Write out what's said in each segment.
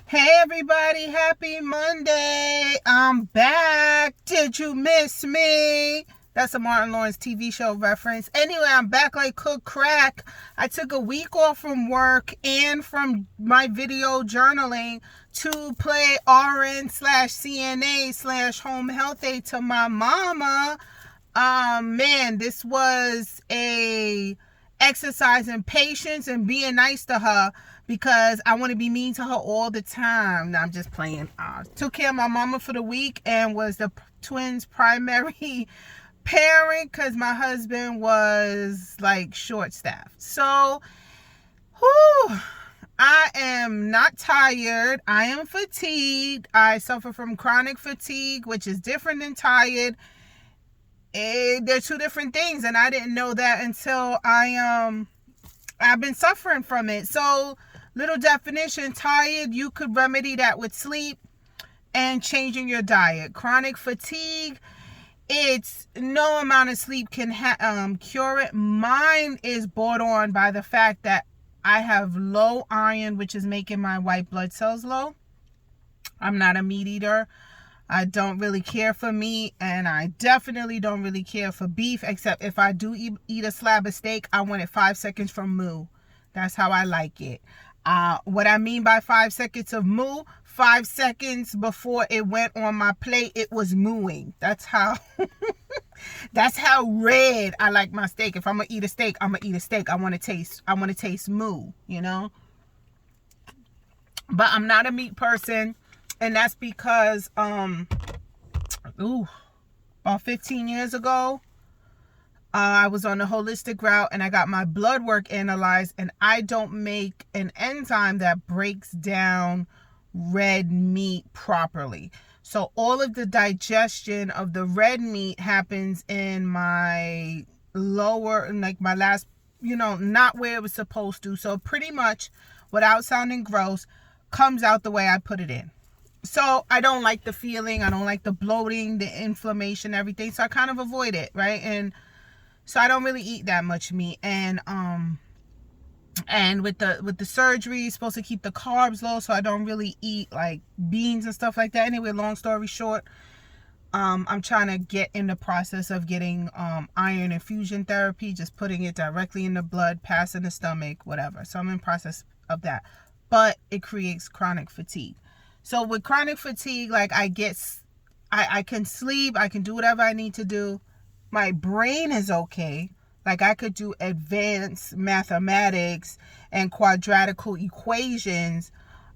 Hey everybody, happy Monday. I'm back. Did you miss me? That's a Martin Lawrence TV show reference. Anyway, I'm back like cook crack. I took a week off from work and from my video journaling to play RN/CNA/home health aide to my mama. Man, this was a exercise in patience and being nice to her because I want to be mean to her all the time. No, I'm just playing. Took care of my mama for the week and was the twins' primary parent because my husband was like short-staffed. So, whew, I am not tired. I am fatigued. I suffer from chronic fatigue, which is different than tired. They're two different things, and I didn't know that until I've been suffering from it. So, little definition: tired, you could remedy that with sleep and changing your diet. Chronic fatigue, it's no amount of sleep can cure it. Mine is brought on by the fact that I have low iron, which is making my white blood cells low. I'm not a meat eater. I don't really care for meat, and I definitely don't really care for beef, except if I do eat a slab of steak, I want it 5 seconds from moo. That's how I like it. What I mean by 5 seconds of moo, 5 seconds before it went on my plate, it was mooing. That's how that's how red I like my steak. If I'm gonna eat a steak, I'm gonna eat a steak. I want to taste moo, you know? But I'm not a meat person. And that's because, about 15 years ago, I was on the holistic route and I got my blood work analyzed, and I don't make an enzyme that breaks down red meat properly. So all of the digestion of the red meat happens in my lower, like my last, not where it was supposed to. So pretty much, without sounding gross, comes out the way I put it in. So I don't like the feeling. I don't like the bloating, the inflammation, everything. So I kind of avoid it, right? And so I don't really eat that much meat. And with the surgery, it's supposed to keep the carbs low, so I don't really eat like beans and stuff like that. Anyway, long story short, I'm trying to get in the process of getting iron infusion therapy, just putting it directly in the blood, passing the stomach, whatever. So I'm in process of that. But it creates chronic fatigue. So with chronic fatigue, like I can sleep, I can do whatever I need to do. My brain is okay. Like I could do advanced mathematics and quadratical equations,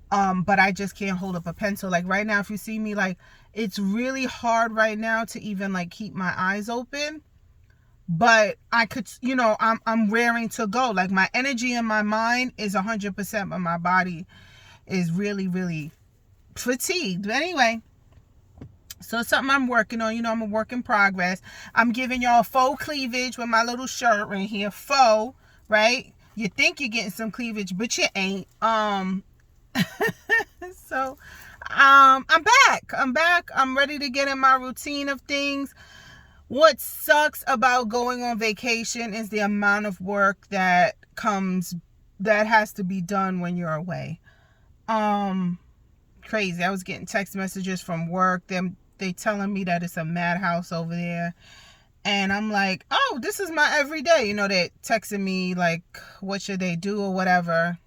but I just can't hold up a pencil. Like right now, if you see me, like it's really hard right now to even like keep my eyes open. But I could, I'm raring to go. Like my energy in my mind is 100%, but my body is really, really fatigued. But anyway, so it's something I'm working on. I'm a work in progress. I'm giving y'all faux cleavage with my little shirt right here. Faux, right? You think you're getting some cleavage, but you ain't. So I'm back. I'm ready to get in my routine of things. What sucks about going on vacation is the amount of work that has to be done when you're away. Crazy. I was getting text messages from work. They telling me that it's a madhouse over there. And I'm like, oh, this is my everyday. They're texting me like, what should they do or whatever.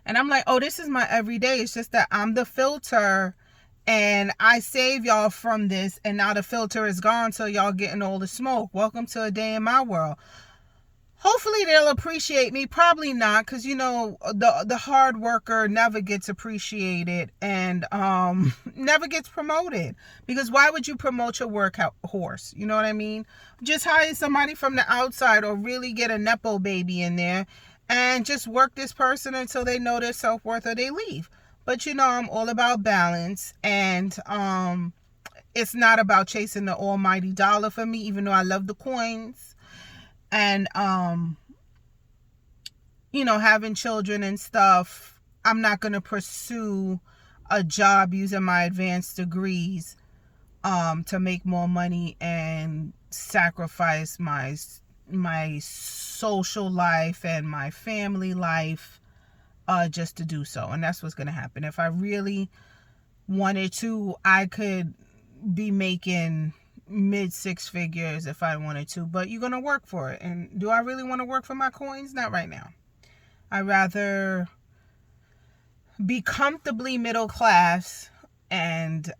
And I'm like, oh, this is my everyday. It's just that I'm the filter and I save y'all from this. And now the filter is gone, so y'all getting all the smoke. Welcome to a day in my world. Hopefully they'll appreciate me. Probably not, because the hard worker never gets appreciated and never gets promoted. Because why would you promote your workhorse? You know what I mean? Just hire somebody from the outside, or really get a nepo baby in there and just work this person until they know their self-worth or they leave. But I'm all about balance, and it's not about chasing the almighty dollar for me, even though I love the coins. And having children and stuff, I'm not going to pursue a job using my advanced degrees to make more money and sacrifice my social life and my family life just to do so. And that's what's going to happen. If I really wanted to, I could be making mid six figures if I wanted to, but you're going to work for it. And do I really want to work for my coins? Not right now. I'd rather be comfortably middle class and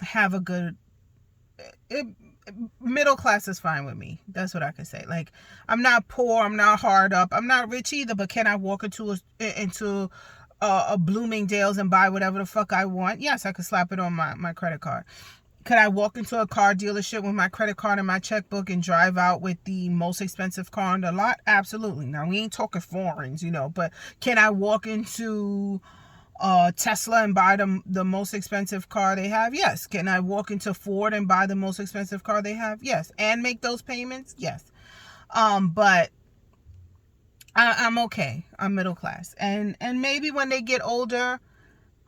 have a good middle class is fine with me. That's what I can say. Like, I'm not poor, I'm not hard up, I'm not rich either, but can I walk into a Bloomingdale's and buy whatever the fuck I want? Yes, I could slap it on my credit card. Could I walk into a car dealership with my credit card and my checkbook and drive out with the most expensive car on the lot? Absolutely. Now, we ain't talking foreigns, but can I walk into Tesla and buy the most expensive car they have? Yes. Can I walk into Ford and buy the most expensive car they have? Yes. And make those payments? Yes. But I'm okay. I'm middle class. And maybe when they get older,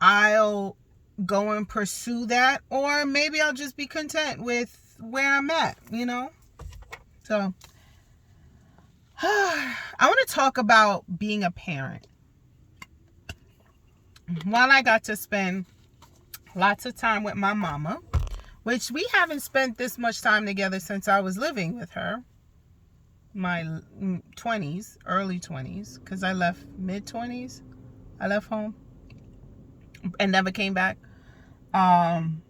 I'll go and pursue that, or maybe I'll just be content with where I'm at, So I want to talk about being a parent. While I got to spend lots of time with my mama, which we haven't spent this much time together since I was living with her, my 20s, early 20s, because I left mid-20s. I left home and never came back. And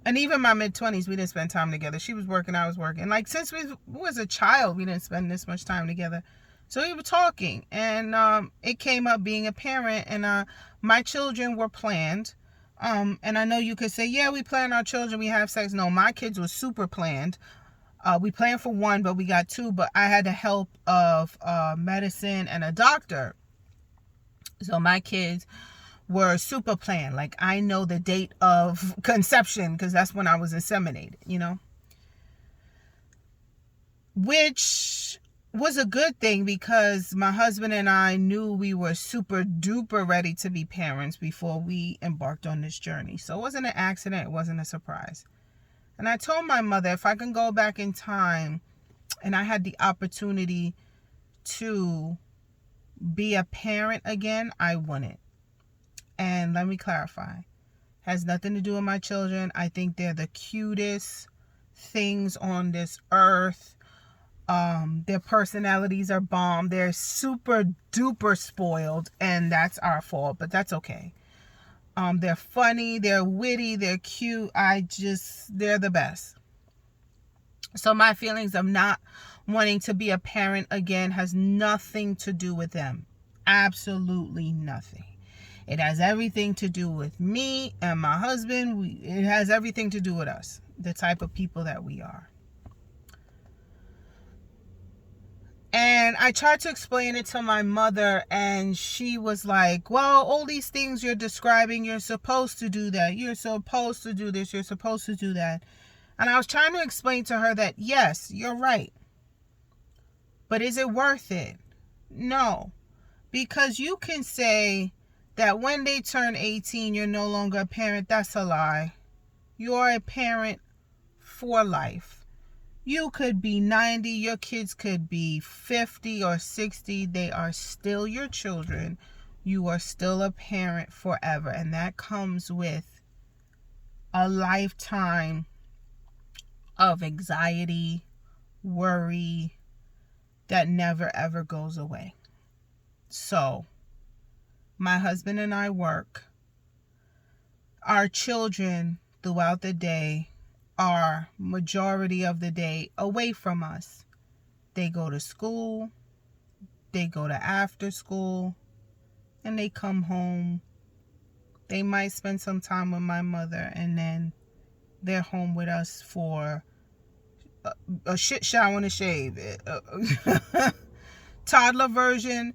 even my mid-20s, we didn't spend time together. She was working, I was working. Like, since we was a child, we didn't spend this much time together. So we were talking, and it came up being a parent, and my children were planned. And I know you could say, yeah, we plan our children, we have sex. No, my kids were super planned. We planned for one, but we got two, but I had the help of medicine and a doctor. So my kids were super planned. Like, I know the date of conception because that's when I was inseminated, which was a good thing because my husband and I knew we were super duper ready to be parents before we embarked on this journey. So it wasn't an accident. It wasn't a surprise. And I told my mother, if I can go back in time and I had the opportunity to be a parent again, I wouldn't. And let me clarify. Has nothing to do with my children. I think they're the cutest things on this earth. Their personalities are bomb. They're super duper spoiled, and that's our fault, but that's okay. They're funny, they're witty, they're cute. They're the best. So my feelings of not wanting to be a parent again has nothing to do with them. Absolutely nothing. It has everything to do with me and my husband. It has everything to do with us, the type of people that we are. And I tried to explain it to my mother, and she was like, well, all these things you're describing, you're supposed to do that. You're supposed to do this. You're supposed to do that. And I was trying to explain to her that, yes, you're right. But is it worth it? No. Because you can say that when they turn 18, you're no longer a parent. That's a lie. You're a parent for life. You could be 90, your kids could be 50 or 60. They are still your children. You are still a parent forever. And that comes with a lifetime of anxiety, worry, that never ever goes away. So, my husband and I work. Our children throughout the day are majority of the day away from us. They go to school, they go to after school, and they come home. They might spend some time with my mother, and then they're home with us for a shit shower and a shave. Toddler version,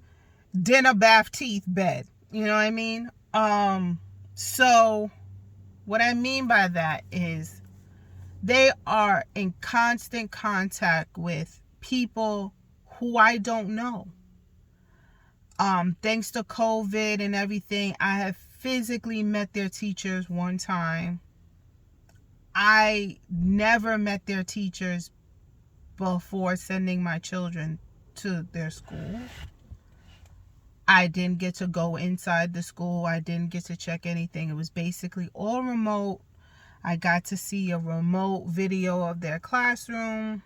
dinner, bath, teeth, bed. You know what I mean? So what I mean by that is they are in constant contact with people who I don't know. Thanks to COVID and everything, I have physically met their teachers one time. I never met their teachers before sending my children to their school. I didn't get to go inside the school. I didn't get to check anything. It was basically all remote. I got to see a remote video of their classroom,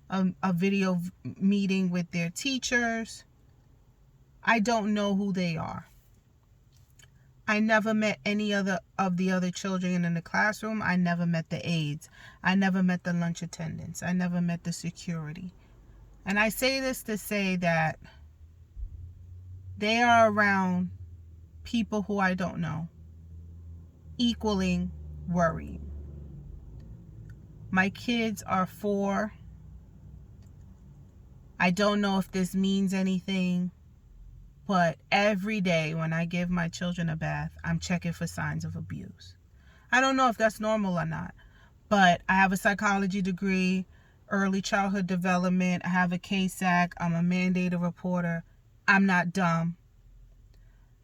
a video meeting with their teachers. I don't know who they are. I never met any of the other children in the classroom. I never met the aides. I never met the lunch attendants. I never met the security. And I say this to say that they are around people who I don't know, equaling worrying. My kids are 4. I don't know if this means anything, but every day when I give my children a bath, I'm checking for signs of abuse. I don't know if that's normal or not, but I have a psychology degree, early childhood development. I have a KSAC. I'm a mandated reporter. I'm not dumb.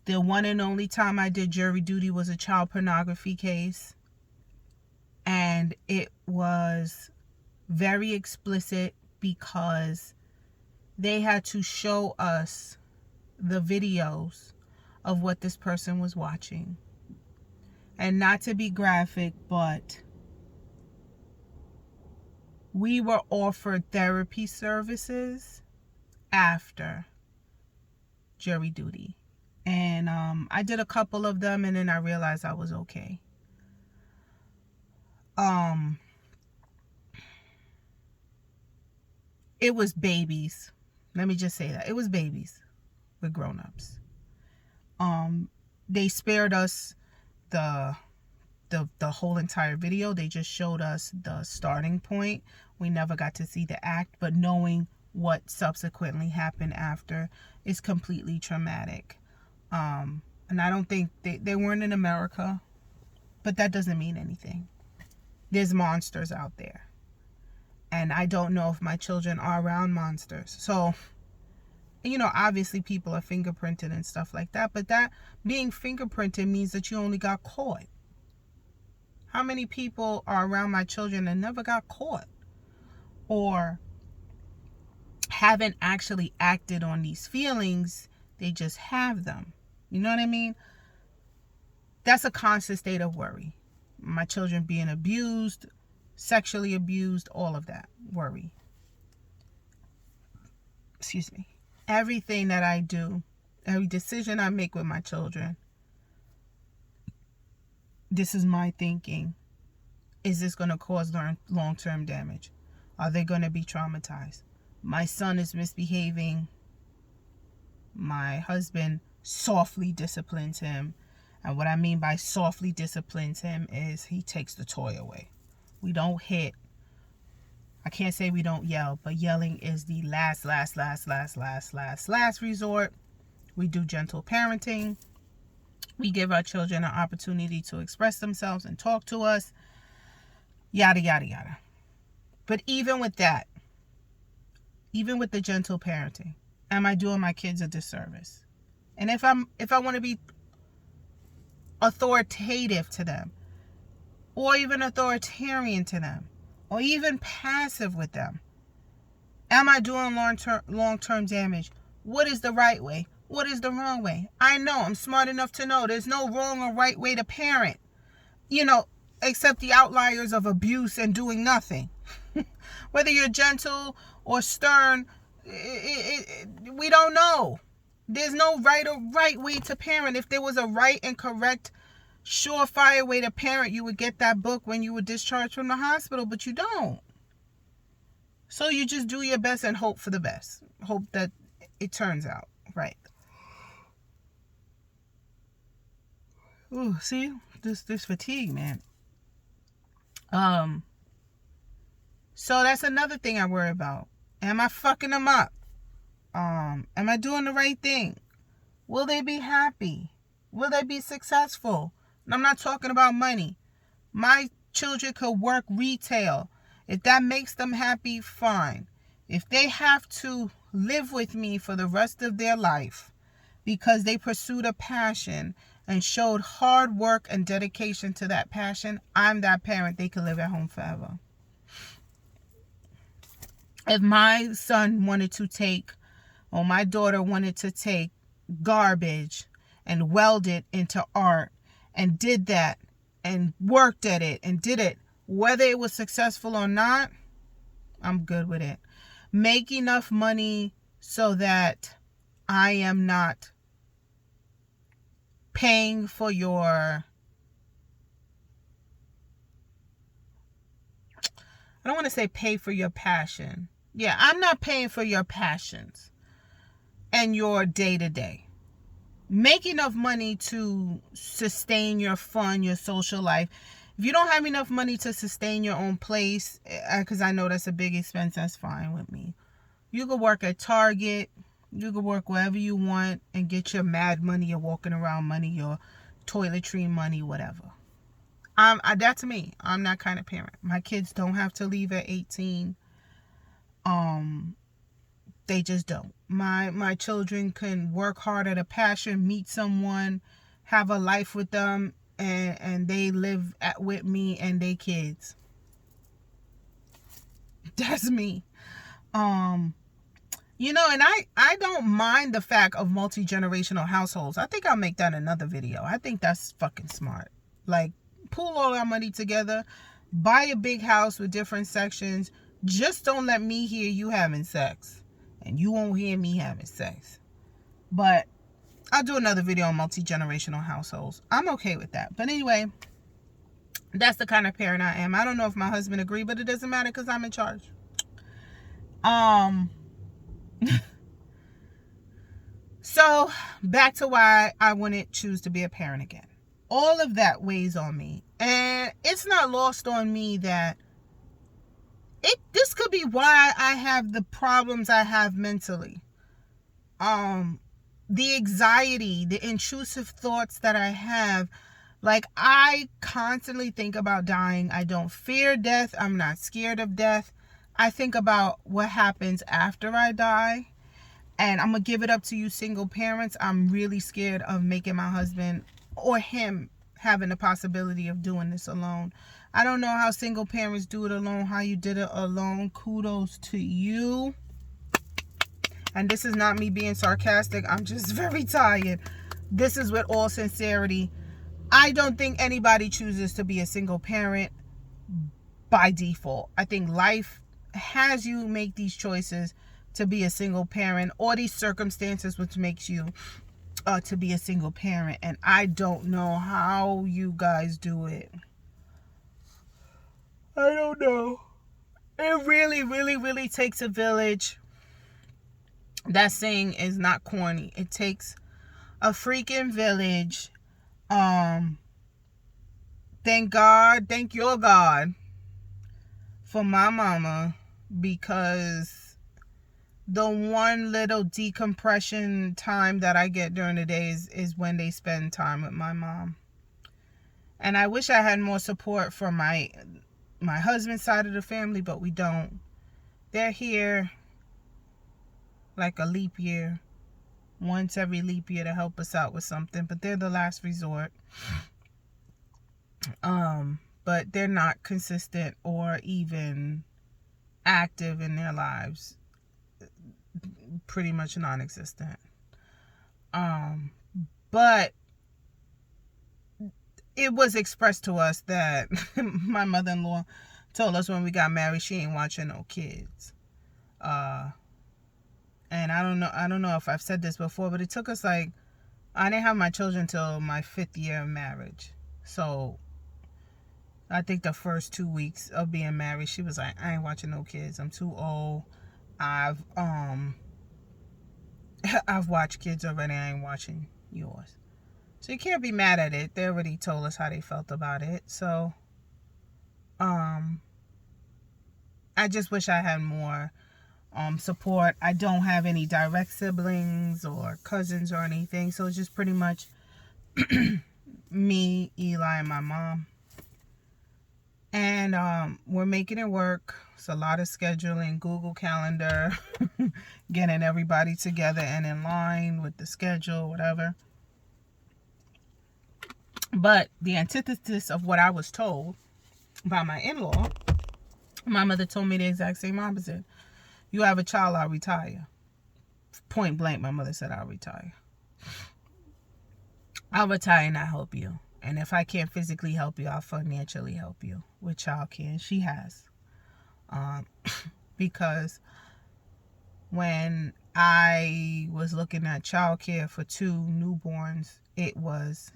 The one and only time I did jury duty was a child pornography case. And it was very explicit because they had to show us the videos of what this person was watching. And not to be graphic, but we were offered therapy services after jury duty. And I did a couple of them, and then I realized I was okay. It was babies. Let me just say that. It was babies with grown-ups. They spared us the whole entire video. They just showed us the starting point. We never got to see the act, but knowing what subsequently happened after is completely traumatic. And I don't think they weren't in America, but that doesn't mean anything. There's monsters out there. And I don't know if my children are around monsters. So, obviously people are fingerprinted and stuff like that, but that being fingerprinted means that you only got caught. How many people are around my children and never got caught? Or haven't actually acted on these feelings, they just have them. You know what I mean? That's a constant state of worry. My children being abused, sexually abused, all of that. Worry. Excuse me. Everything that I do, every decision I make with my children, this is my thinking. Is this going to cause long-term damage? Are they going to be traumatized? My son is misbehaving. My husband softly disciplines him. And what I mean by softly disciplines him is he takes the toy away. We don't hit. I can't say we don't yell, but yelling is the last resort. We do gentle parenting. We give our children an opportunity to express themselves and talk to us. Yada, yada, yada. But even with that, even with the gentle parenting, am I doing my kids a disservice? And if I want to be authoritative to them, or even authoritarian to them, or even passive with them, am I doing long-term damage? What is the right way? What is the wrong way? I know, I'm smart enough to know there's no wrong or right way to parent, except the outliers of abuse and doing nothing. Whether you're gentle or stern, we don't know. There's no right way to parent. If there was a right and correct, surefire way to parent, you would get that book when you were discharged from the hospital, but you don't. So you just do your best and hope for the best. Hope that it turns out right. Ooh, see? This fatigue, man. So that's another thing I worry about. Am I fucking them up? Am I doing the right thing? Will they be happy? Will they be successful? And I'm not talking about money. My children could work retail. If that makes them happy, fine. If they have to live with me for the rest of their life because they pursued a passion and showed hard work and dedication to that passion, I'm that parent. They could live at home forever. If my son wanted to take, or my daughter wanted to take garbage and weld it into art and did that and worked at it and did it, whether it was successful or not, I'm good with it. Make enough money so that I am not paying for your, I don't want to say pay for your passion. Yeah, I'm not paying for your passions and your day-to-day. Make enough money to sustain your fun, your social life. If you don't have enough money to sustain your own place, because I know that's a big expense, that's fine with me. You could work at Target. You could work wherever you want and get your mad money, your walking around money, your toiletry money, whatever. That's me. I'm that kind of parent. My kids don't have to leave at 18. They just don't. My children can work hard at a passion, meet someone, have a life with them, and they live with me and they kids. That's me. You know, and I don't mind the fact of multi-generational households. I think I'll make that another video. I think that's fucking smart. Like, pool all our money together, buy a big house with different sections. Just don't let me hear you having sex, and you won't hear me having sex. But I'll do another video on multi-generational households. I'm okay with that. But anyway, that's the kind of parent I am. I don't know if my husband agreed, but it doesn't matter because I'm in charge. So back to why I wouldn't choose to be a parent again. All of that weighs on me, and it's not lost on me that this could be why I have the problems I have mentally. The anxiety, the intrusive thoughts that I have. Like, I constantly think about dying. I don't fear death. I'm not scared of death. I think about what happens after I die. And I'm going to give it up to you single parents. I'm really scared of making my husband or him having the possibility of doing this alone. I don't know how single parents do it alone, how you did it alone. Kudos to you. And this is not me being sarcastic. I'm just very tired. This is with all sincerity. I don't think anybody chooses to be a single parent by default. I think life has you make these choices to be a single parent, or these circumstances which makes you to be a single parent. And I don't know how you guys do it. I don't know. It really, really, really takes a village. That saying is not corny. It takes a freaking village. Thank God, thank your God for my mama, because the one little decompression time that I get during the day is when they spend time with my mom. And I wish I had more support from my husband's side of the family, but we don't. They're here like a leap year, once every leap year, to help us out with something, but they're the last resort. But they're not consistent or even active in their lives. Pretty much non-existent. But it was expressed to us that my mother-in-law told us when we got married she ain't watching no kids. And I don't know if I've said this before, but it took us I didn't have my children till my 5th year of marriage. So I think the first 2 weeks of being married, she was like, I ain't watching no kids. I'm too old. I've watched kids already. I ain't watching yours. So you can't be mad at it. They already told us how they felt about it. So I just wish I had more support. I don't have any direct siblings or cousins or anything. So it's just pretty much me, Eli, and my mom. And we're making it work. It's a lot of scheduling, Google Calendar, getting everybody together and in line with the schedule, whatever. But the antithesis of what I was told by my in-law, my mother told me the exact same opposite. You have a child, I'll retire. Point blank, my mother said, I'll retire. I'll retire and not help you. And if I can't physically help you, I'll financially help you with childcare. And she has. Um, because when I was looking at childcare for 2 newborns, it was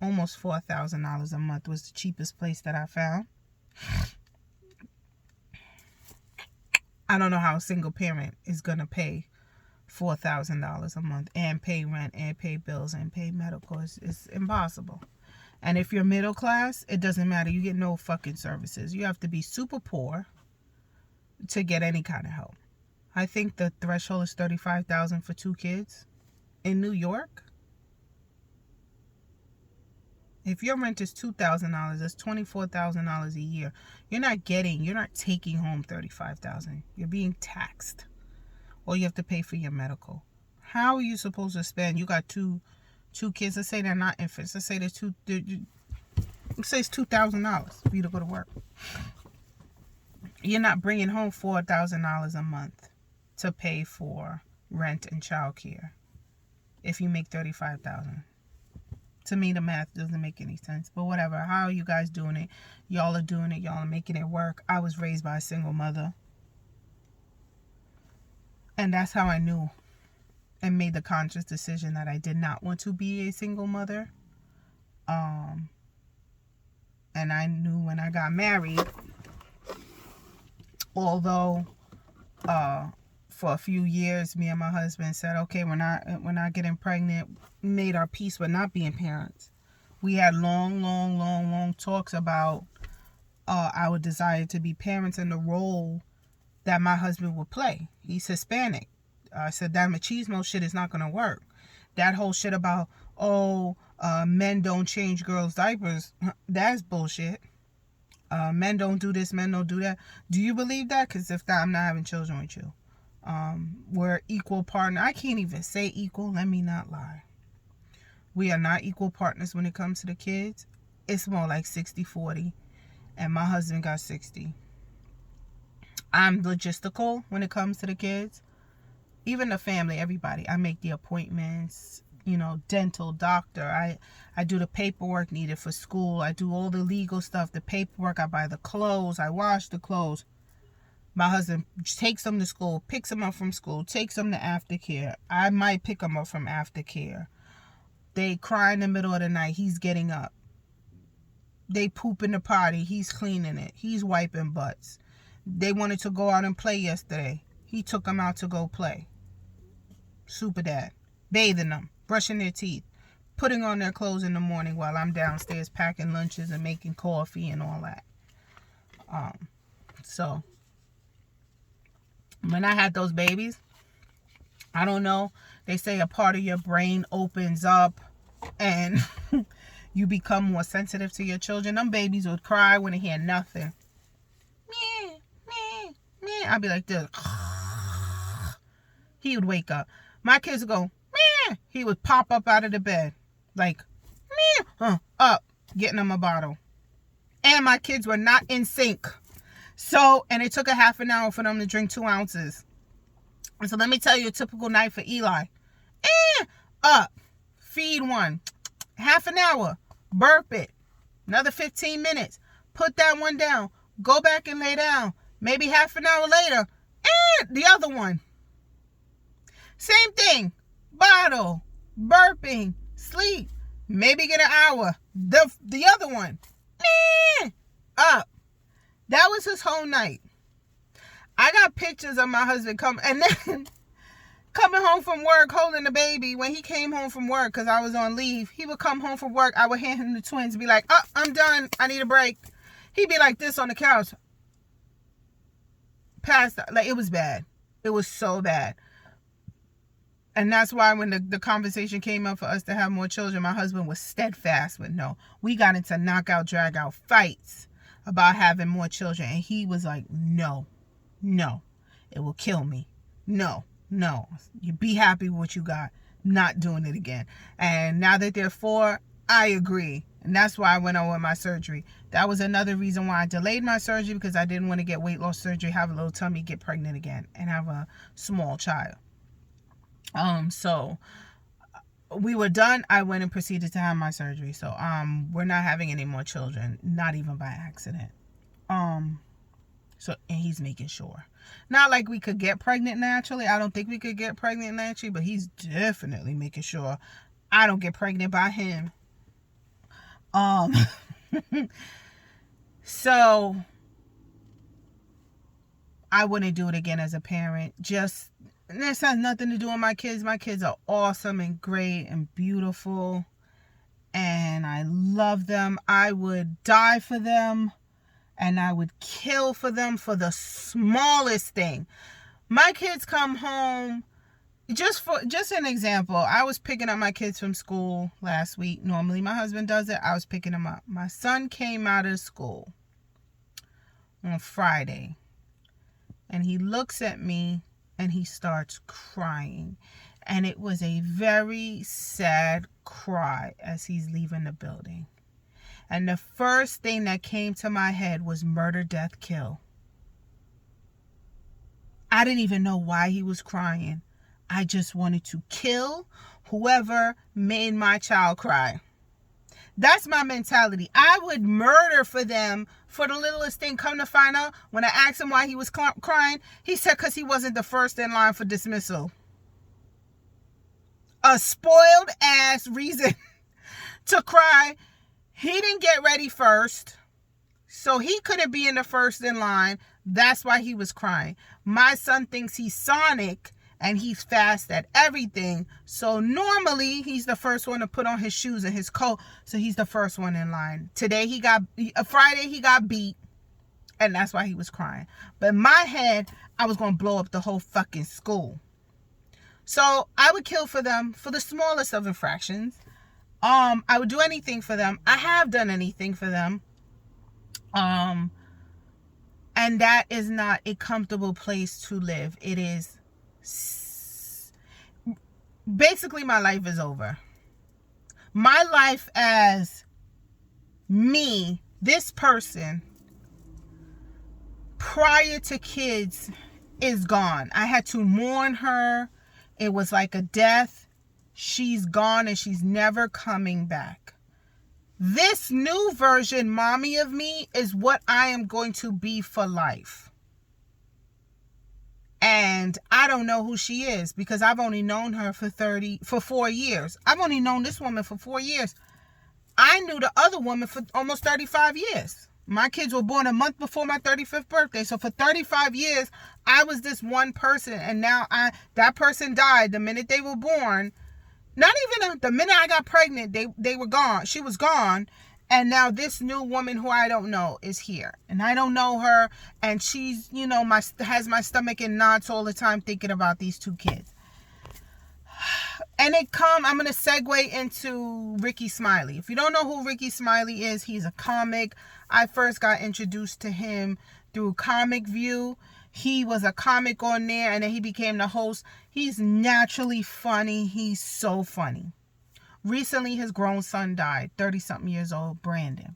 almost $4,000 a month was the cheapest place that I found. I don't know how a single parent is going to pay $4,000 a month and pay rent and pay bills and pay medical. It's impossible. And if you're middle class, it doesn't matter. You get no fucking services. You have to be super poor to get any kind of help. I think the threshold is $35,000 for 2 kids in New York. If your rent is $2,000, that's $24,000 a year. You're not taking home $35,000. You're being taxed. Or you have to pay for your medical. How are you supposed to spend? You got two kids. Let's say they're not infants. Let's say let's say it's $2,000 for you to go to work. You're not bringing home $4,000 a month to pay for rent and childcare if you make $35,000. To me, the math doesn't make any sense. But whatever. How are you guys doing it? Y'all are doing it. Y'all are making it work. I was raised by a single mother. And that's how I knew and made the conscious decision that I did not want to be a single mother. And I knew when I got married, although for a few years, me and my husband said, okay, we're not getting pregnant, made our peace with not being parents. We had long talks about our desire to be parents and the role that my husband would play. He's Hispanic. I said that machismo shit is not going to work. That whole shit about, men don't change girls' diapers, that's bullshit. Men don't do this, men don't do that. Do you believe that? Because if not, I'm not having children with you. We're equal partner. I can't even say equal. Let me not lie. We are not equal partners when it comes to the kids. It's more like 60-40. And my husband got 60. I'm logistical when it comes to the kids. Even the family, everybody. I make the appointments, dental, doctor. I do the paperwork needed for school. I do all the legal stuff, the paperwork. I buy the clothes. I wash the clothes. My husband takes them to school, picks them up from school, takes them to aftercare. I might pick them up from aftercare. They cry in the middle of the night. He's getting up. They poop in the potty. He's cleaning it. He's wiping butts. They wanted to go out and play yesterday. He took them out to go play. Super dad. Bathing them. Brushing their teeth. Putting on their clothes in the morning while I'm downstairs packing lunches and making coffee and all that. So, when I had those babies, I don't know. They say a part of your brain opens up and you become more sensitive to your children. Them babies would cry when they hear nothing. I'd be like this. He would wake up. My kids would go, meh. He would pop up out of the bed. Like, meh. Up. Getting him a bottle. And my kids were not in sync. So, and it took a half an hour for them to drink 2 ounces. And so let me tell you a typical night for Eli. Up. Feed one. Half an hour. Burp it. Another 15 minutes. Put that one down. Go back and lay down. Maybe half an hour later, the other one. Same thing. Bottle, burping, sleep. Maybe get an hour. The other one. Up. That was his whole night. I got pictures of my husband coming home from work holding the baby. When he came home from work, because I was on leave, he would come home from work. I would hand him the twins and be like, I'm done. I need a break. He'd be like this on the couch. Passed out. Like, it was bad. It was so bad. And that's why when the conversation came up for us to have more children, my husband was steadfast with no. We got into knockout, drag out fights about having more children. And he was like, no, it will kill me. No, you be happy with what you got. Not doing it again. And now that they're 4, I agree. And that's why I went on with my surgery. That was another reason why I delayed my surgery, because I didn't want to get weight loss surgery, have a little tummy, get pregnant again, and have a small child. So we were done, I went and proceeded to have my surgery. So we're not having any more children, not even by accident. So, and he's making sure. Not like we could get pregnant naturally. I don't think we could get pregnant naturally, but he's definitely making sure I don't get pregnant by him. So I wouldn't do it again as a parent. Just, this has nothing to do with my kids. My kids are awesome and great and beautiful, and I love them. I would die for them, and I would kill for them for the smallest thing. My kids come home, just an example. I was picking up my kids from school last week. Normally my husband does it. I was picking them up. My son came out of school on Friday, and he looks at me and he starts crying. And it was a very sad cry as he's leaving the building. And the first thing that came to my head was murder, death, kill. I didn't even know why he was crying. I just wanted to kill whoever made my child cry. That's my mentality. I would murder for them for the littlest thing. Come to find out, when I asked him why he was crying, he said because he wasn't the first in line for dismissal. A spoiled ass reason to cry. He didn't get ready first, so he couldn't be in the first in line. That's why he was crying. My son thinks he's Sonic and he's fast at everything. So normally he's the first one to put on his shoes and his coat. So he's the first one in line. Friday he got beat, and that's why he was crying. But in my head, I was going to blow up the whole fucking school. So I would kill for them for the smallest of infractions. I would do anything for them. I have done anything for them. And that is not a comfortable place to live. It is basically, my life is over. My life as me, this person, prior to kids, is gone. I had to mourn her. It was like a death. She's gone and she's never coming back. This new version, mommy of me, is what I am going to be for life. And I don't know who she is because I've only known her for 4 years. I've only known this woman for 4 years. I knew the other woman for almost 35 years. My kids were born a month before my 35th birthday. So for 35 years, I was this one person. And now that person died the minute they were born. Not even the minute I got pregnant, they were gone. She was gone. And now this new woman who I don't know is here. And I don't know her. And she's, has my stomach in knots all the time thinking about these two kids. And I'm going to segue into Ricky Smiley. If you don't know who Ricky Smiley is, he's a comic. I first got introduced to him through Comic View. He was a comic on there, and then he became the host. He's naturally funny. He's so funny. Recently, his grown son died, 30-something years old, Brandon.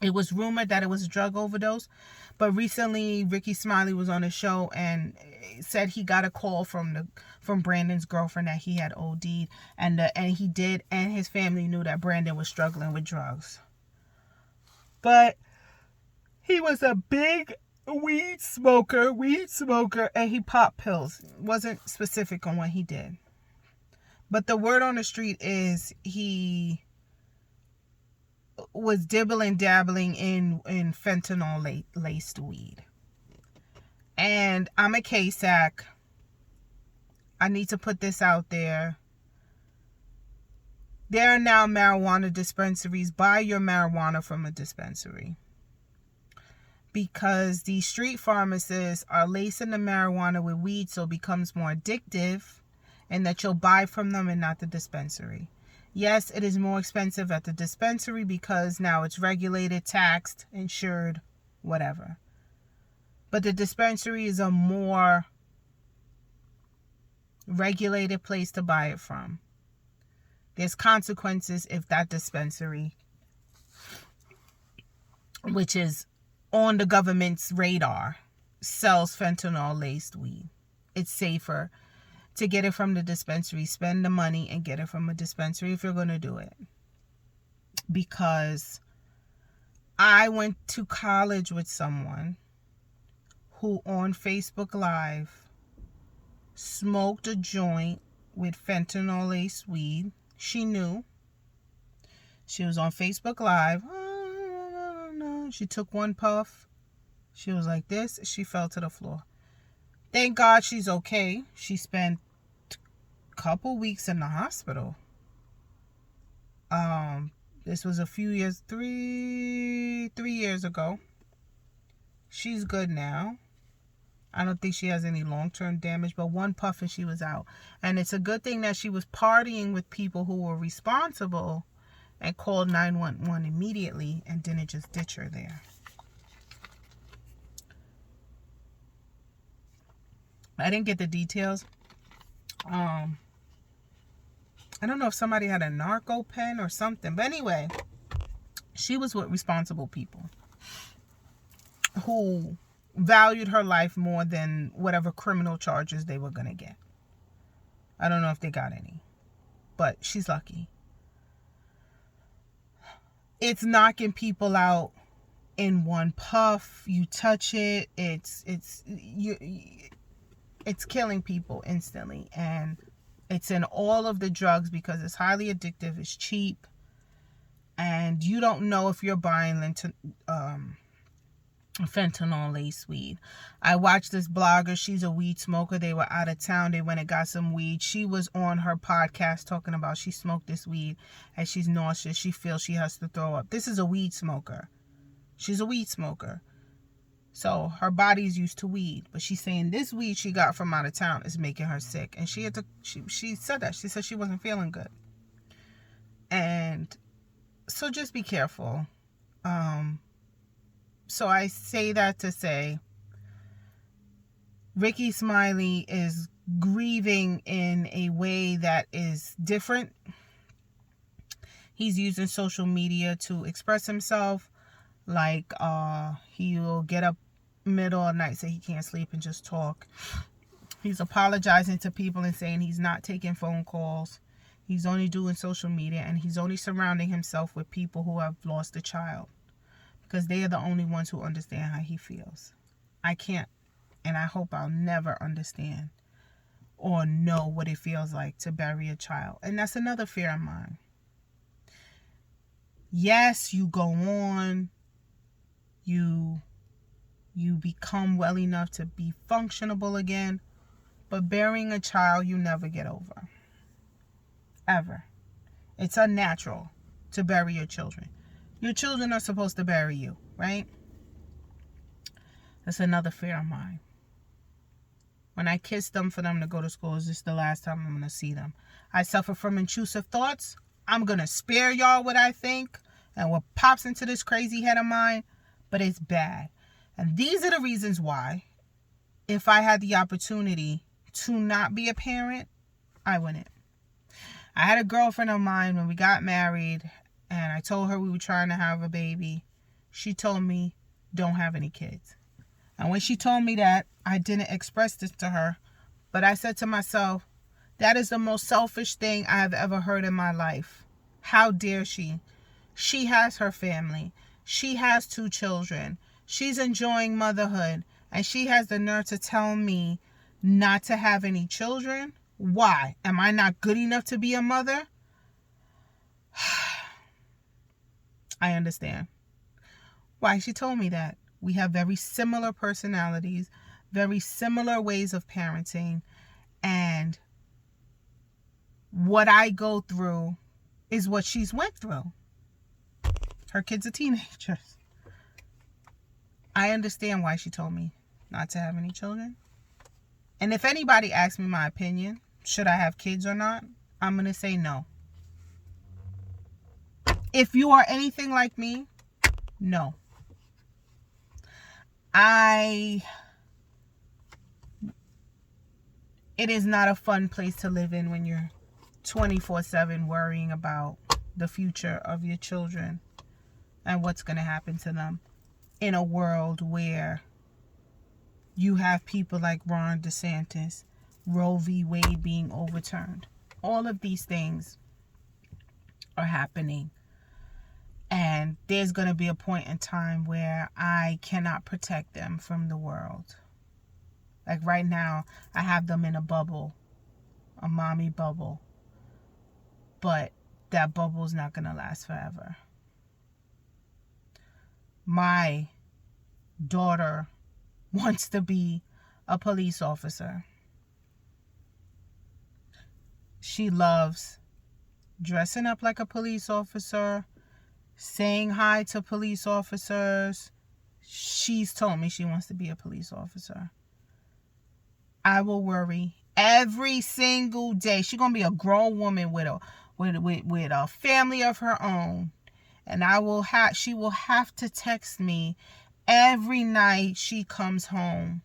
It was rumored that it was a drug overdose, but recently Ricky Smiley was on a show and said he got a call from Brandon's girlfriend that he had OD'd, and he did, and his family knew that Brandon was struggling with drugs. But he was a big weed smoker, and he popped pills. Wasn't specific on what he did. But the word on the street is he was dabbling in fentanyl laced weed. And I'm a KSAC. I need to put this out there. There are now marijuana dispensaries. Buy your marijuana from a dispensary. Because these street pharmacists are lacing the marijuana with weed so it becomes more addictive, and that you'll buy from them and not the dispensary. Yes, it is more expensive at the dispensary because now it's regulated, taxed, insured, whatever. But the dispensary is a more regulated place to buy it from. There's consequences if that dispensary, which is on the government's radar, sells fentanyl laced weed. It's safer to get it from the dispensary. Spend the money and get it from a dispensary if you're going to do it. Because I went to college with someone who on Facebook Live smoked a joint with fentanyl laced weed. She knew. She was on Facebook Live. She took one puff. She was like this. She fell to the floor. Thank God she's okay. She spent a couple weeks in the hospital. This was a few years, three years ago. She's good now. I don't think she has any long-term damage, but one puff and she was out. And it's a good thing that she was partying with people who were responsible and called 911 immediately and didn't just ditch her there. I didn't get the details. I don't know if somebody had a narco pen or something. But anyway, she was with responsible people who valued her life more than whatever criminal charges they were going to get. I don't know if they got any. But she's lucky. It's knocking people out in one puff. You touch it, it's killing people instantly. And it's in all of the drugs because it's highly addictive, it's cheap, and you don't know if you're buying fentanyl laced weed. I watched this blogger. She's a weed smoker. They were out of town. They went and got some weed. She was on her podcast talking about she smoked this weed and she's nauseous. She feels she has to throw up. This is a weed smoker. She's a weed smoker. So her body's used to weed, but she's saying this weed she got from out of town is making her sick. And she said that. She said she wasn't feeling good. And so just be careful. So I say that to say Ricky Smiley is grieving in a way that is different. He's using social media to express himself. Like he will get up middle of the night, say he can't sleep and just talk. He's apologizing to people and saying he's not taking phone calls. He's only doing social media, and he's only surrounding himself with people who have lost a child. Because they are the only ones who understand how he feels. I can't, and I hope I'll never understand or know what it feels like to bury a child. And that's another fear of mine. Yes, you go on. You become well enough to be functionable again. But burying a child, you never get over. Ever. It's unnatural to bury your children. Your children are supposed to bury you, right? That's another fear of mine. When I kiss them for them to go to school, is this the last time I'm going to see them? I suffer from intrusive thoughts. I'm going to spare y'all what I think and what pops into this crazy head of mine, but it's bad. And these are the reasons why, if I had the opportunity to not be a parent, I wouldn't. I had a girlfriend of mine when we got married, and I told her we were trying to have a baby. She told me, don't have any kids. And when she told me that, I didn't express this to her. But I said to myself, that is the most selfish thing I have ever heard in my life. How dare she? She has her family. She has 2 children. She's enjoying motherhood. And she has the nerve to tell me not to have any children? Why? Am I not good enough to be a mother? I understand why she told me that. We have very similar personalities, very similar ways of parenting, and what I go through is what she's went through. Her kids are teenagers. I understand why she told me not to have any children. And if anybody asks me my opinion, should I have kids or not, I'm going to say no. If you are anything like me, no. It is not a fun place to live in when you're 24/7 worrying about the future of your children and what's going to happen to them in a world where you have people like Ron DeSantis Roe v. Wade being overturned. All of these things are happening. And there's going to be a point in time where I cannot protect them from the world. Like right now, I have them in a bubble, a mommy bubble. But that bubble's not going to last forever. My daughter wants to be a police officer. She loves dressing up like a police officer, saying hi to police officers. She's told me she wants to be a police officer. I will worry every single day. She's gonna be a grown woman with a family of her own, and she will have to text me every night she comes home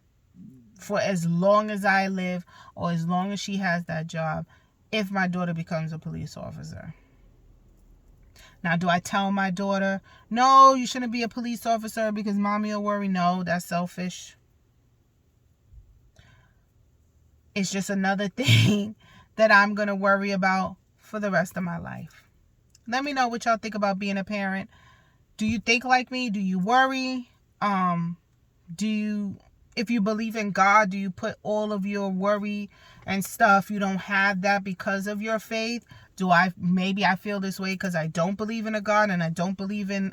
for as long as I live or as long as she has that job, if my daughter becomes a police officer. Now, do I tell my daughter, no, you shouldn't be a police officer because mommy will worry? No, that's selfish. It's just another thing that I'm going to worry about for the rest of my life. Let me know what y'all think about being a parent. Do you think like me? Do you worry? If you believe in God, do you put all of your worry and stuff, you don't have that because of your faith? Maybe I feel this way because I don't believe in a God and I don't believe in,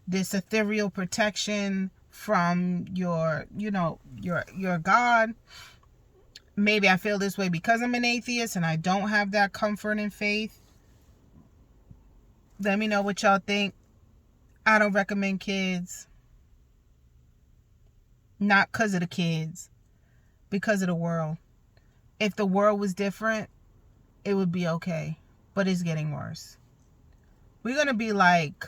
this ethereal protection from your God. Maybe I feel this way because I'm an atheist and I don't have that comfort and faith. Let me know what y'all think. I don't recommend kids. Not because of the kids. Because of the world. If the world was different, it would be okay. But it's getting worse. We're going to be like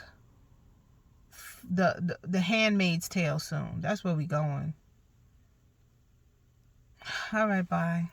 the Handmaid's Tale soon. That's where we're going. All right, bye.